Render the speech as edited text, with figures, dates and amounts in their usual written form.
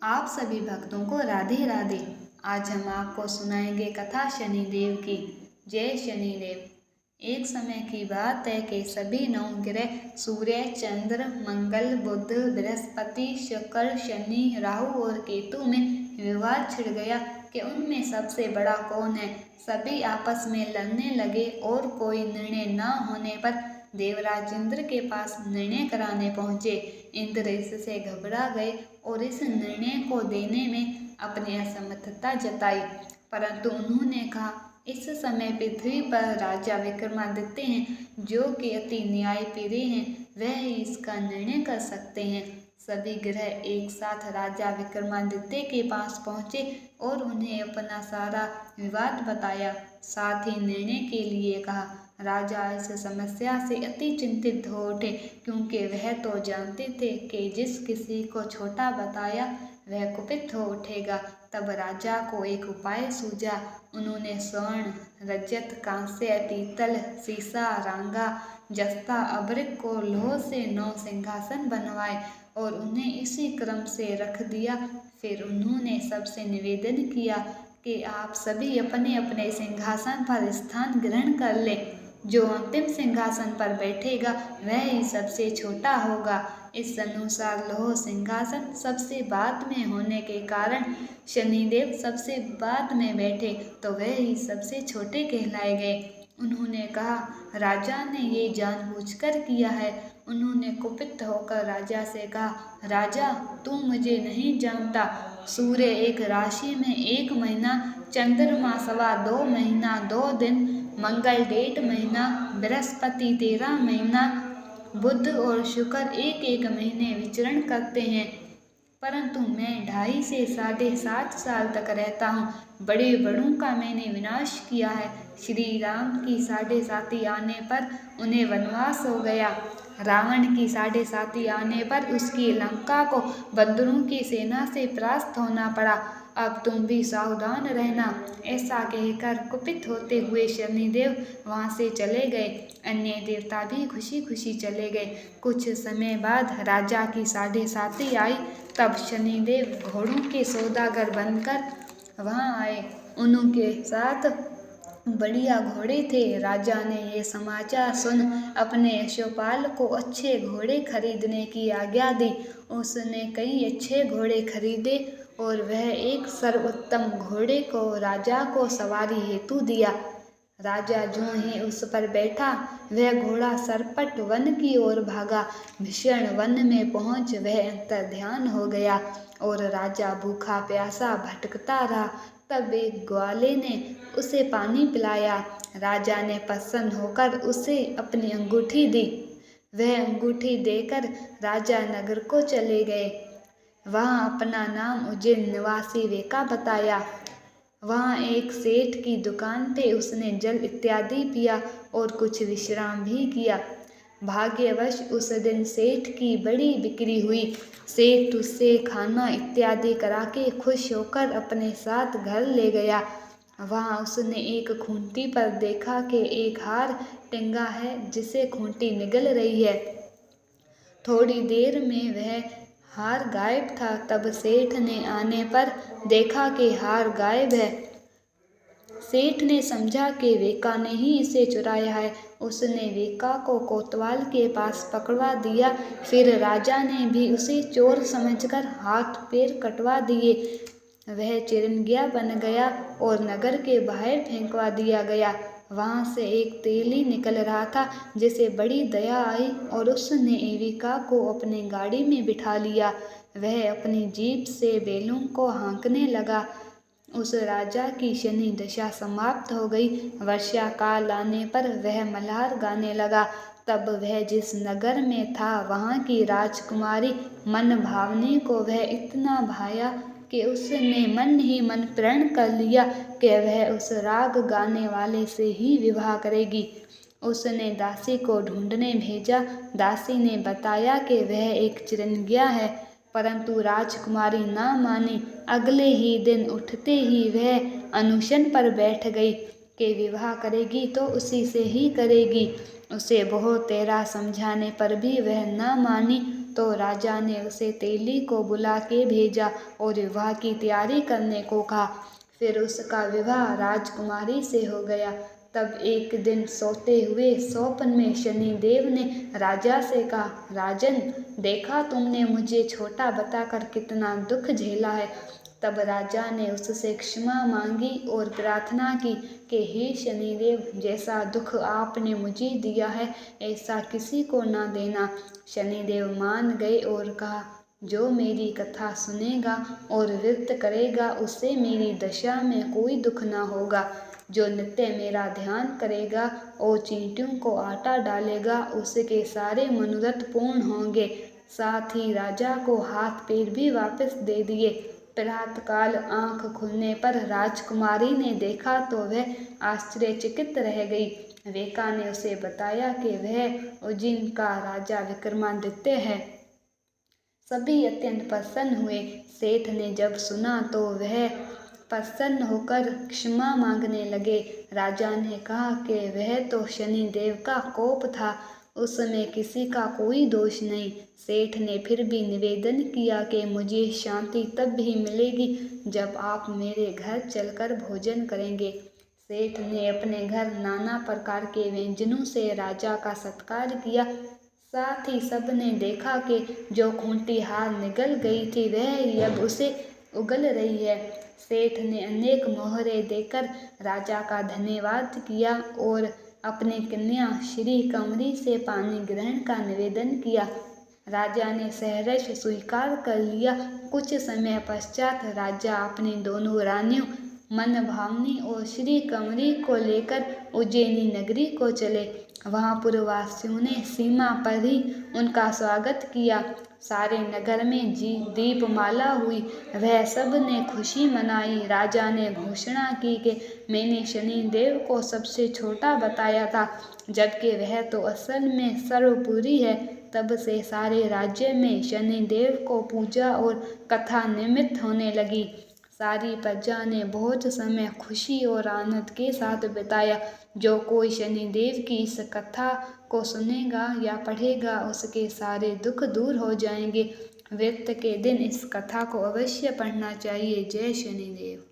आप सभी भक्तों को राधे राधे। आज हम आपको सुनाएंगे कथा शनिदेव की। जय शनिदेव। एक समय की बात है कि सभी नौ ग्रह सूर्य, चंद्र, मंगल, बुध, बृहस्पति, शुक्र, शनि, राहु और केतु में विवाद छिड़ गया कि उनमें सबसे बड़ा कौन है। सभी आपस में लड़ने लगे और कोई निर्णय न होने पर देवराज इंद्र के पास निर्णय कराने पहुँचे। इंद्र इससे घबरा गए और इस निर्णय को देने में अपनी असमर्थता जताई, परंतु उन्होंने कहा, इस समय पृथ्वी पर राजा विक्रमादित्य हैं, जो कि अति न्यायप्रिय हैं, वह ही इसका निर्णय कर सकते हैं। सभी ग्रह एक साथ राजा विक्रमादित्य के पास पहुँचे और उन्हें अपना सारा विवाद बताया, साथ ही निर्णय के लिए कहा। राजा इस समस्या से अति चिंतित हो उठे, क्योंकि वह तो जानते थे कि जिस किसी को छोटा बताया वह कुपित हो उठेगा। तब राजा को एक उपाय सूझा। उन्होंने स्वर्ण, रजत, कांस्य, पीतल, सीसा, रांगा, जस्ता, अभ्रक को लोह से 9 सिंहासन बनवाए और उन्हें इसी क्रम से रख दिया। फिर उन्होंने सबसे निवेदन किया कि आप सभी अपने अपने सिंहासन पर स्थान ग्रहण कर लें। जो अंतिम सिंहासन पर बैठेगा वह ही सबसे छोटा होगा। इस अनुसार लोह सिंहासन सबसे बाद में होने के कारण शनिदेव सबसे बाद में बैठे, तो वह ही सबसे छोटे कहलाए गए। उन्होंने कहा, राजा ने ये जानबूझकर किया है। उन्होंने कुपित होकर राजा से कहा, राजा तू मुझे नहीं जानता। सूर्य एक राशि में 1 महीना, चंद्रमा 2.25 महीना 2 दिन, मंगल 1.5 महीना, बृहस्पति 13 महीना, बुध और शुक्र 1-1 महीने विचरण करते हैं, परंतु मैं 2.5 से 7.5 साल तक रहता हूँ। बड़े बड़ों का मैंने विनाश किया है। श्री राम की 7.5 आने पर उन्हें वनवास हो गया। रावण की 7.5 आने पर उसकी लंका को बंदरों की सेना से परास्त होना पड़ा। अब तुम भी सावधान रहना। ऐसा कहकर कुपित होते हुए शनिदेव वहाँ से चले गए। अन्य देवता भी खुशी खुशी चले गए। कुछ समय बाद राजा की 7.5 आई। तब शनिदेव घोड़ों के सौदागर बनकर वहाँ आए। उनके साथ बढ़िया घोड़े थे। राजा ने ये समाचार सुन अपने यशोपाल को अच्छे घोड़े खरीदने की आज्ञा दी। उसने कई अच्छे घोड़े खरीदे और वह एक सर्वोत्तम घोड़े को राजा को सवारी हेतु दिया। राजा जो ही उस पर बैठा, वह घोड़ा सरपट वन की ओर भागा। भीषण वन में पहुंच वह अंतर्ध्यान हो गया और राजा भूखा प्यासा भटकता रहा। तब एक ग्वाले ने उसे पानी पिलाया। राजा ने प्रसन्न होकर उसे अपनी अंगूठी दी। वह अंगूठी देकर राजा नगर को चले गए। वहाँ अपना नाम उज्जैन निवासी वेका बताया। वहाँ एक सेठ की दुकान पे उसने जल इत्यादि पिया और कुछ विश्राम भी किया। भाग्यवश उस दिन सेठ की बड़ी बिक्री हुई। सेठ उससे खाना इत्यादि करा के खुश होकर अपने साथ घर ले गया। वहाँ उसने एक खूंटी पर देखा कि एक हार टंगा है, जिसे खूंटी निगल रही है। थोड़ी देर में वह हार गायब था। तब सेठ ने आने पर देखा कि हार गायब है। सेठ ने समझा कि वेका ने ही इसे चुराया है। उसने वेका को कोतवाल के पास पकड़वा दिया। फिर राजा ने भी उसे चोर समझकर हाथ पैर कटवा दिए। वह चिरंगिया बन गया और नगर के बाहर फेंकवा दिया गया। वहाँ से एक तेली निकल रहा था, जिसे बड़ी दया आई और उसने एविका को अपनी गाड़ी में बिठा लिया। वह अपनी जीभ से बैलों को हाँकने लगा। उस राजा की शनि दशा समाप्त हो गई। वर्षा काल आने पर वह मल्हार गाने लगा। तब वह जिस नगर में था, वहाँ की राजकुमारी मन भावनी को वह इतना भाया कि उसने मन ही मन प्रण कर लिया कि वह उस राग गाने वाले से ही विवाह करेगी। उसने दासी को ढूंढने भेजा। दासी ने बताया कि वह एक चिरंगिया है, परंतु राजकुमारी ना मानी। अगले ही दिन उठते ही वह अनशन पर बैठ गई कि विवाह करेगी तो उसी से ही करेगी। उसे बहुत तेरा समझाने पर भी वह न मानी तो राजा ने उसे तेली को बुला के भेजा और विवाह की तैयारी करने को कहा। फिर उसका विवाह राजकुमारी से हो गया। तब एक दिन सोते हुए स्वप्न में शनिदेव ने राजा से कहा, राजन, देखा तुमने मुझे छोटा बताकर कितना दुख झेला है। तब राजा ने उससे क्षमा मांगी और प्रार्थना की कि हे शनिदेव, जैसा दुख आपने मुझे दिया है ऐसा किसी को न देना। शनिदेव मान गए और कहा, जो मेरी कथा सुनेगा और व्रत करेगा उसे मेरी दशा में कोई दुख न होगा। जो नित्य मेरा ध्यान करेगा और चींटियों को आटा डालेगा उसके सारे मनोरथ पूर्ण होंगे। साथ ही राजा को हाथ पैर भी वापस दे दिए। प्रातःकाल आंख खुलने पर राजकुमारी ने देखा तो वह आश्चर्यचकित रह गई। वेका ने उसे बताया कि वह उज्जैन का राजा विक्रमादित्य है। सभी अत्यंत प्रसन्न हुए। सेठ ने जब सुना तो वह प्रसन्न होकर क्षमा मांगने लगे। राजा ने कहा कि वह तो शनिदेव का कोप था, उसमें किसी का कोई दोष नहीं। सेठ ने फिर भी निवेदन किया कि मुझे शांति तब भी मिलेगी जब आप मेरे घर चलकर भोजन करेंगे। सेठ ने अपने घर नाना प्रकार के व्यंजनों से राजा का सत्कार किया। साथ ही सबने देखा कि जो खूंटी हार निगल गई थी वह अब उसे उगल रही है। सेठ ने अनेक मोहरे देकर राजा का धन्यवाद किया और अपनी कन्या श्री कंवरी से पानी ग्रहण का निवेदन किया। राजा ने सहर्ष स्वीकार कर लिया। कुछ समय पश्चात राजा अपनी दोनों रानियों मनभावनी और श्री कंवरी को लेकर उज्जैनी नगरी को चले। वहां पुरवासियों ने सीमा पर ही उनका स्वागत किया। सारे नगर में दीपमाला हुई। वह सब ने खुशी मनाई। राजा ने घोषणा की कि मैंने शनिदेव को सबसे छोटा बताया था, जबकि वह तो असल में सर्वोपरि है। तब से सारे राज्य में शनिदेव को पूजा और कथा निमित्त होने लगी। सारी प्रजा ने बहुत समय खुशी और आनंद के साथ बिताया। जो कोई शनिदेव की इस कथा को सुनेगा या पढ़ेगा उसके सारे दुख दूर हो जाएंगे। व्रत के दिन इस कथा को अवश्य पढ़ना चाहिए। जय शनिदेव।